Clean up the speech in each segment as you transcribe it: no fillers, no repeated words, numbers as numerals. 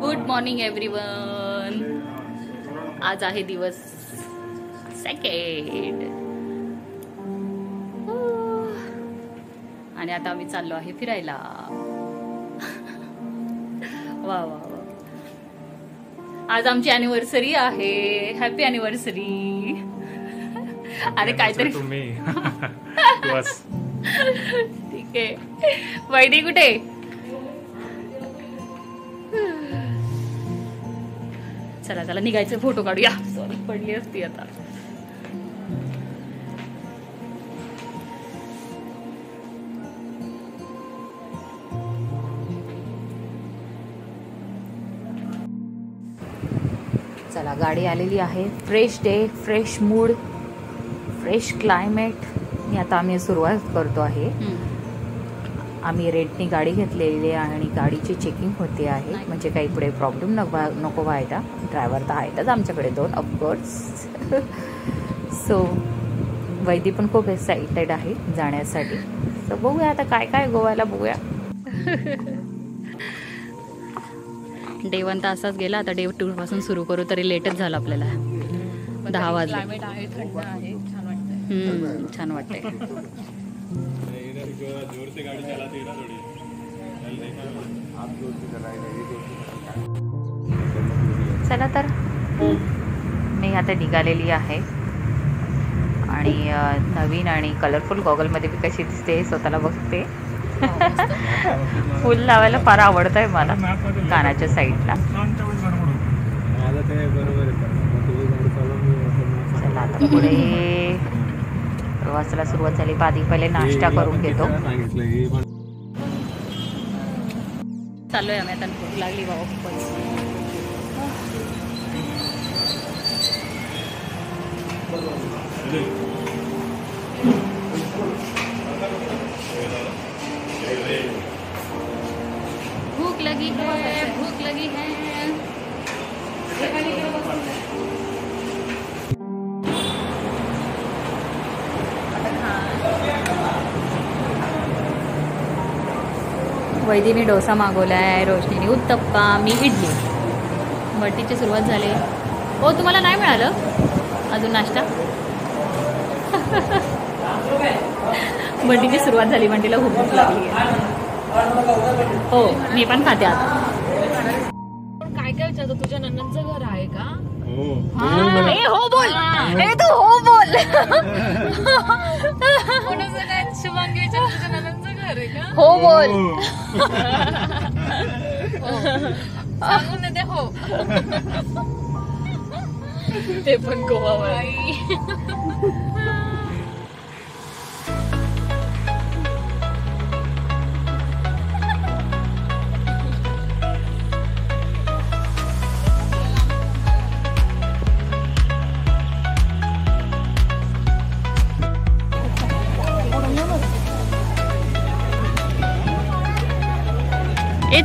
Good morning everyone. आज आहे दिवस सेकंड आणि आता आम्ही चाललो आहे फिरायला. वा वा वा. आज आमची अॅनिव्हर्सरी आहे. Happy anniversary. अरे काहीतरी तुम्ही ठीक आहे. वैदी कुठे? चला चला निघायचे, फोटो काढूया. सॉरी पडली असती आता. चला गाडी आलेली आहे. Fresh day, fresh mood, fresh climate. आता आम्ही सुरुवात करतो आहे. आम्ही रेंटनी गाडी घेतलेली आहे आणि गाडीची चेकिंग होते आहे, म्हणजे काही पुढे प्रॉब्लेम नको व्हायला. ड्रायव्हर तर आहेतच आमच्याकडे 2 ऑफकोर्स. सो वैदी पण खूप एक्साइटेड आहे जाण्यासाठी. सो बघूया आता काय काय गोव्याला बघूया. डे 1 तर असाच गेला. आता डे 2 पासून सुरू करू. तरी लेटच झालं आपल्याला. 10 वाजले. क्लायमेट आहे, थंड आहे, छान वाटतंय. छान वाटतंय. चला तर मी आता निघालेली आहे आणि नवीन आणि कलरफुल गॉगलमध्ये मी कशी दिसते स्वतःला बघते. फुल लावायला फार आवडतंय मला कानाच्या साईडला. चला आता पुढे प्रवासाला सुरुवात झाली. आधी पहिले नाश्ता करून घेतो. चाललोय आम्ही आता. भूक लागली बाबा खूपच. भूक लगी है, भूक लगी है. वैदीने डोसा मागवलाय, रोशनीने उत्तप्पा, मी इडली. बट्टीची सुरुवात झाली. हो तुम्हाला नाही मिळालं अजून नाश्ता? बंटीची सुरुवात झाली. बंटीला खूप भूक लागली. हो मी पण खाते आता. काय काय विचारतो? तुझ्या नंदनचं घर आहे का? हो बोल. तू हो बोल. शुभांगी विचार तुझ्या नंदनचं घर आहे का? हो बोल. सांगून ना ते हो. ते पण गोवावर.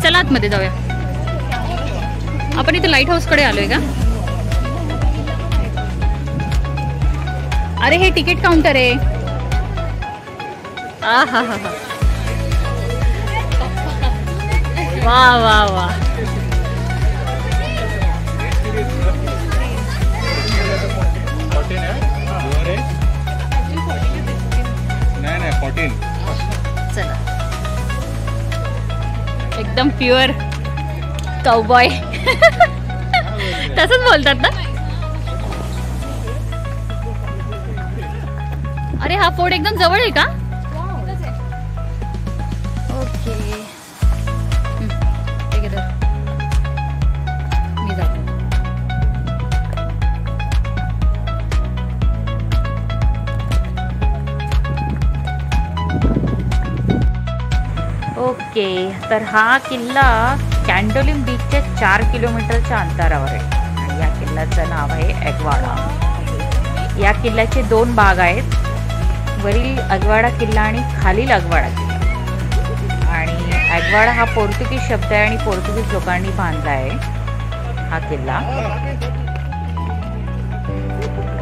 चला आतमध्ये जाऊया. आपण इथे लाईट हाऊस कडे आलोय का? अरे हे तिकीट काउंटर आहे. हा हा हा. वा वा वा. चला एकदम प्युअर काउबॉय. तसंच बोलतात ना? अरे हा फोर्ट एकदम जवळ आहे का? ओके ठीक आहे. मी जातो. ओके तर हा किल्ला कॅन्डोलिम बीचच्या 4 किलोमीटरच्या अंतरावर आहे आणि या किल्ल्याचं नाव आहे अगवाडा. या किल्ल्याचे 2 भाग आहेत. वरील अगवाडा किल्ला आणि खालील अगवाडा किल्ला. आणि अगवाडा हा पोर्तुगीज शब्द आहे आणि पोर्तुगीज लोकांनी बांधला आहे हा किल्ला.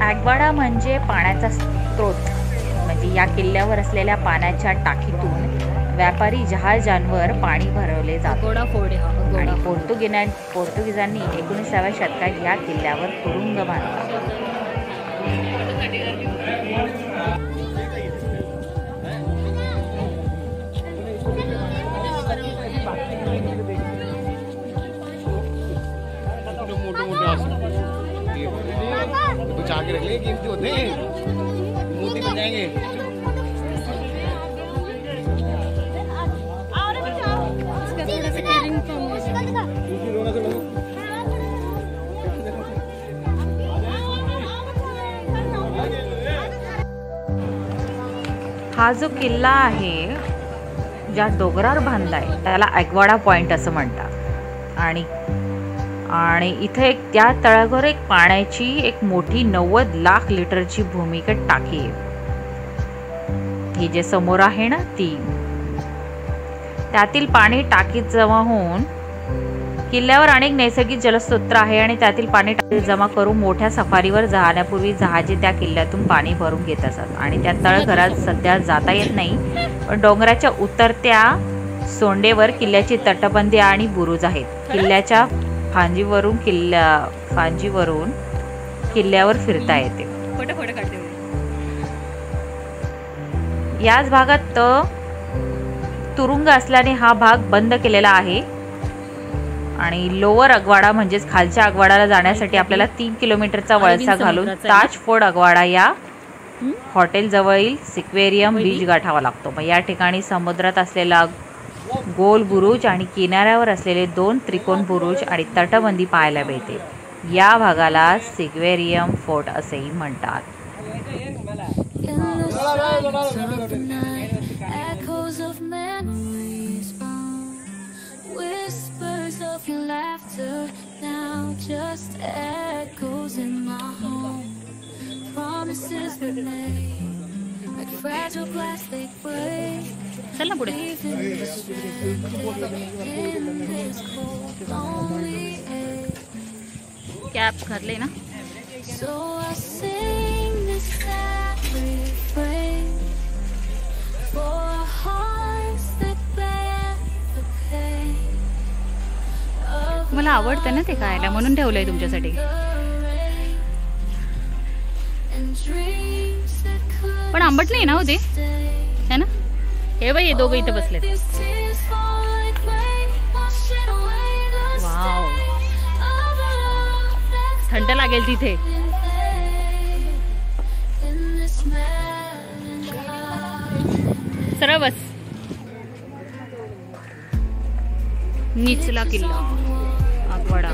अगवाडा म्हणजे पाण्याचा स्रोत. म्हणजे या किल्ल्यावर असलेल्या पाण्याच्या टाकीतून व्यापारी जहाजांवर पाणी भरवले जाते. गोडा फोड आहे. आणि पोर्तुगीजांनी 19व्या शतकात या किल्ल्यावर तुरुंग बांधला. आगे रख ले, कीमती होते हैं, मोती बन जाएंगे. हा जो किल्ला आहे ज्या डोंगरावर बांधलाय त्याला ॲग्वाडा पॉइंट असं म्हणतात. आणि इथे एक त्या तळावर एक पाण्याची एक मोठी 90 लाख लिटरची भूमिगत टाकी आहे. ही जे समोर आहे ना ती, त्यातील पाणी टाकीत जमा होऊन किल्ल्यावर अनेक नैसर्गिक जलस्रोत आहे आणि त्यातील पाणी टाकीत जमा करून मोठ्या सफारीवर जाण्यापूर्वी जहाजे त्या किल्ल्यातून पाणी भरून घेत असतात. आणि त्या तळघरात सध्या जाता येत नाही, पण डोंगराच्या उतरत्या सोंडेवर किल्ल्याची तटबंदी आणि बुरुज आहेत. किल्ल्याच्या फांजीवरून किल्ल्यावर फिरता येते. याच भागात तुरुंग असल्याने हा भाग बंद केलेला आहे. आणि लोअर अगवाडा म्हणजेच खालच्या अगवाडाला जाण्यासाठी आपल्याला 3 किलोमीटरचा वळसा घालून ताज फोर्ट अगवाडा या हॉटेल जवळील सिक्वेरियम बीच गाठावा लागतो. मग या ठिकाणी समुद्रात असलेला गोल बुरुज आणि किनाऱ्यावर असलेले 2 त्रिकोण बुरुज आणि तटबंदी पाहायला मिळते. या भागाला सिक्वेरियम फोर्ट असेही म्हणतात. चल ना पुढे. कॅप घातले ना. मला आवडतं ना ते खायला, म्हणून ठेवलंय तुमच्यासाठी. पण आंबट नाही ना होते है ना. हे बाई, हे दोघं इथे बसले. वाव, थंड लागेल तिथे. सरळ बस. निचला किल्ला अगवाडा.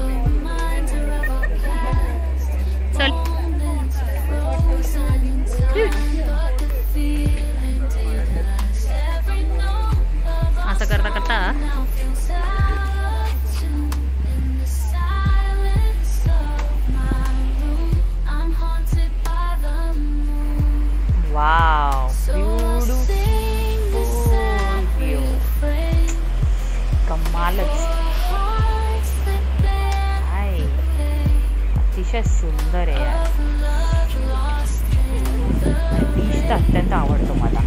चल. असं करता करता वाव, कमालच. अतिशय सुंदर आहे यार. बीच तर अत्यंत आवडतो मला.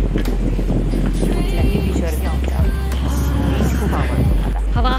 कुठल्याही बीचवर घेऊन जा, बीच खूप आवडतो मला. हवा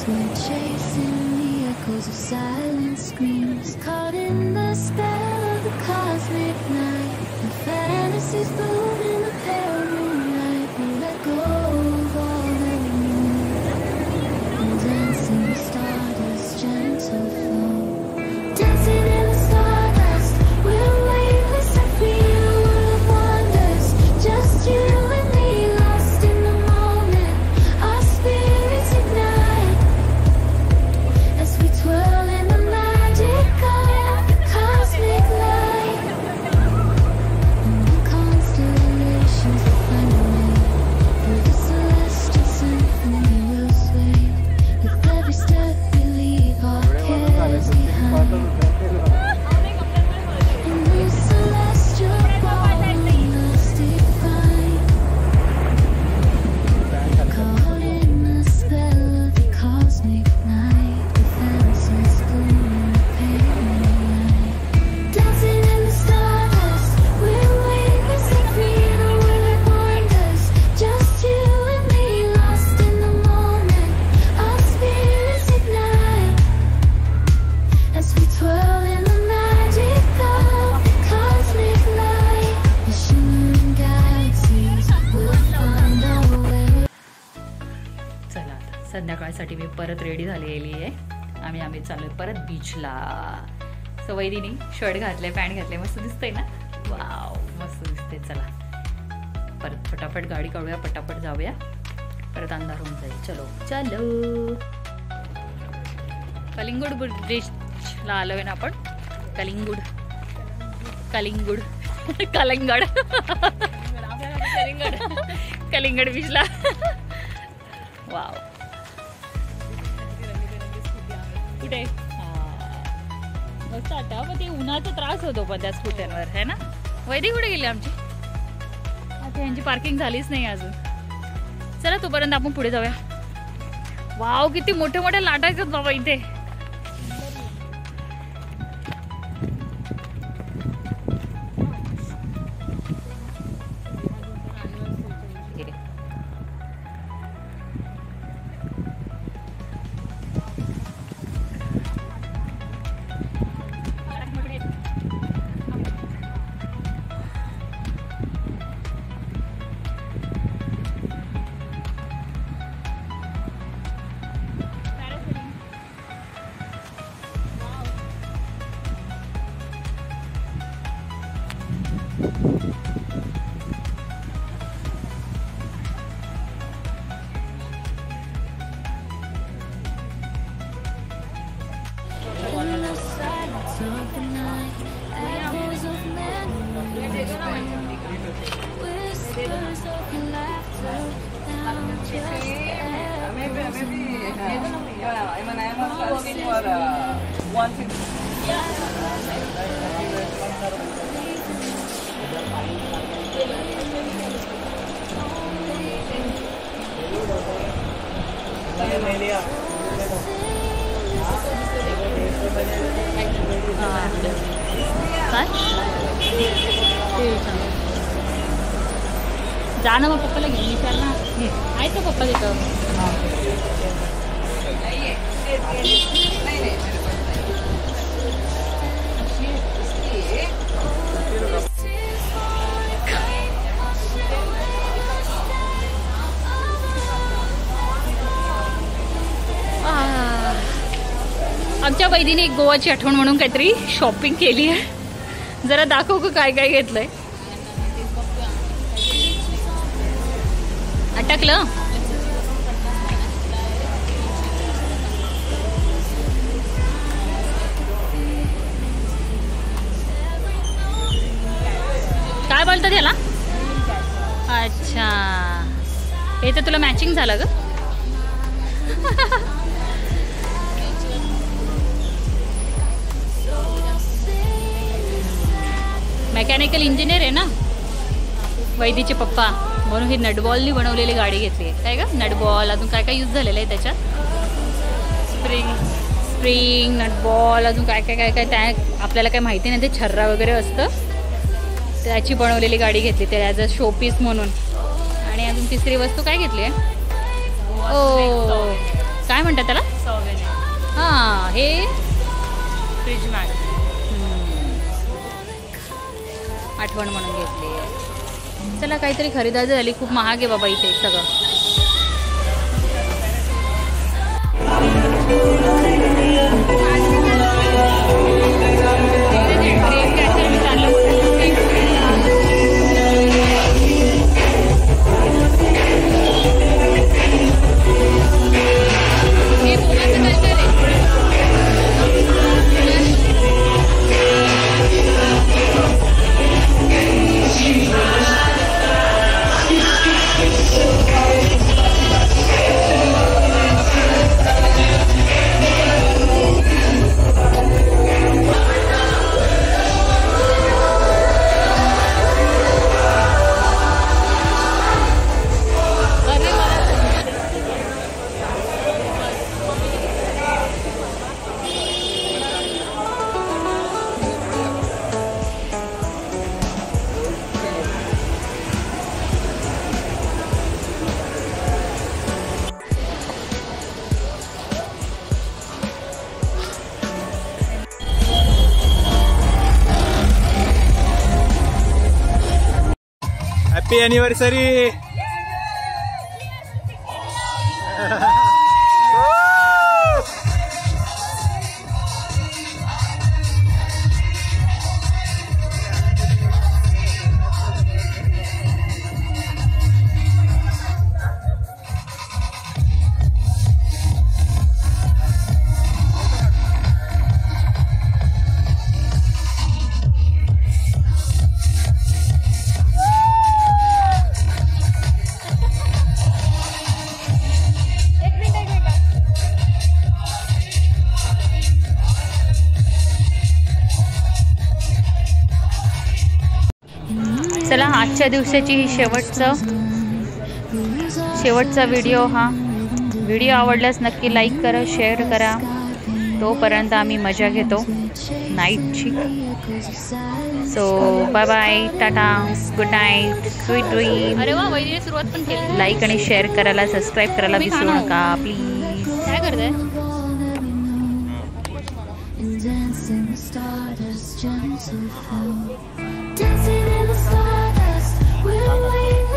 We're chasing the echoes of silent screams, caught in the spell of the cosmic night. The fantasies bloom in the pale moonlight. We let go of all that we knew, and dancing the stardust gentle flow. Dancing in the stardust, we're weightless and free, a world of wonders. Just you and me, lost in the moment. Our spirits ignite as we twirl in the magic of the cosmic light. And the constellations will find a way through the celestial symphony. We'll sway with every step we leave our cares behind. In this celestial ballroom, us define. Caught in the spell of the cosmic night. The fantasies bloom in the pale moonlight. Dancing in the stardust, we're weightless and free, a world of wonders. Just you and me, lost in the moment. Our spirits ignite as we twirl in the magic of the cosmic light. The shimmering galaxies will find our way. चला आता संध्याकाळसाठी मी परत ready झालेली आहे. आम्ही चाललोय परत बीचला. So वैदिनी shirt घातले, पॅन्ट घातले, मस्त दिसतंय ना. वाव, मस्त दिसते. चला परत फटाफट गाडी काढूया, पटापट जाऊया, परत अंधार होऊन जाईल. चलो चलो. कलिंगूड ब्रिजला आलोय ना आपण. कलिंगूड कलिंगूड कलिंगड कलिंगड बीचला. वाव, कुठे मस्त आता. पण ते उन्हाचा त्रास होतो पण त्या स्कूटरवर, है ना. वैदी कुठे गेली आमची? आता यांची पार्किंग झालीच नाही अजून. चला तोपर्यंत आपण पुढे जाऊया. वाव, किती मोठे मोठे लाटा आहेत बाबा इथे. In the silence of the night, echoes of memories ring, whispers of your laughter, now just जा ना, मग पप्पाला घेऊन विचार ना. आहेत का पप्पा तिथं? आमच्या वैदीने एक गोवाची आठवण म्हणून काहीतरी शॉपिंग केली आहे. जरा दाखव का काय काय घेतलंय. अटकलं. काय बोलतात त्याला? अच्छा, हे तर तुला मॅचिंग झालं ग. मेकॅनिकल इंजिनियर आहे ना वैदीचे पप्पा, म्हणून ही नटबॉलनी बनवलेली गाडी घेतली आहे. काय का नटबॉल, अजून काय काय यूज झालेलं आहे त्याच्यात. स्प्रिंग नटबॉल, अजून काय काय काय काय त्या आपल्याला काय माहिती नाही. ते छर्रा वगैरे असतं, त्याची बनवलेली गाडी घेतली ते ॲज अ शोपीस म्हणून. आणि अजून तिसरी वस्तू काय घेतली आहे? ओ, काय म्हणतात त्याला? हे फ्रीज मॅट आठवण म्हणून घेतली. चला काहीतरी खरेदी झाली. खूप महाग आहे बाबा इथे सगळं. Happy anniversary. चला आजच्या दिवसाची ही शेवटचा व्हिडिओ. हा व्हिडिओ आवडल्यास नक्की लाईक करा, शेअर करा. तोपर्यंत आम्ही मजा घेतो नाईटची. So bye bye, tata, good night, sweet dream. अरे वा, वैदिने सुरुवात पण केली. लाईक आणि शेअर करायला, सबस्क्राईब करायला विसरू नका प्लीज. काय करताय? Dancing the stardust, gentle flow. Dancing in the stardust, we'll wait.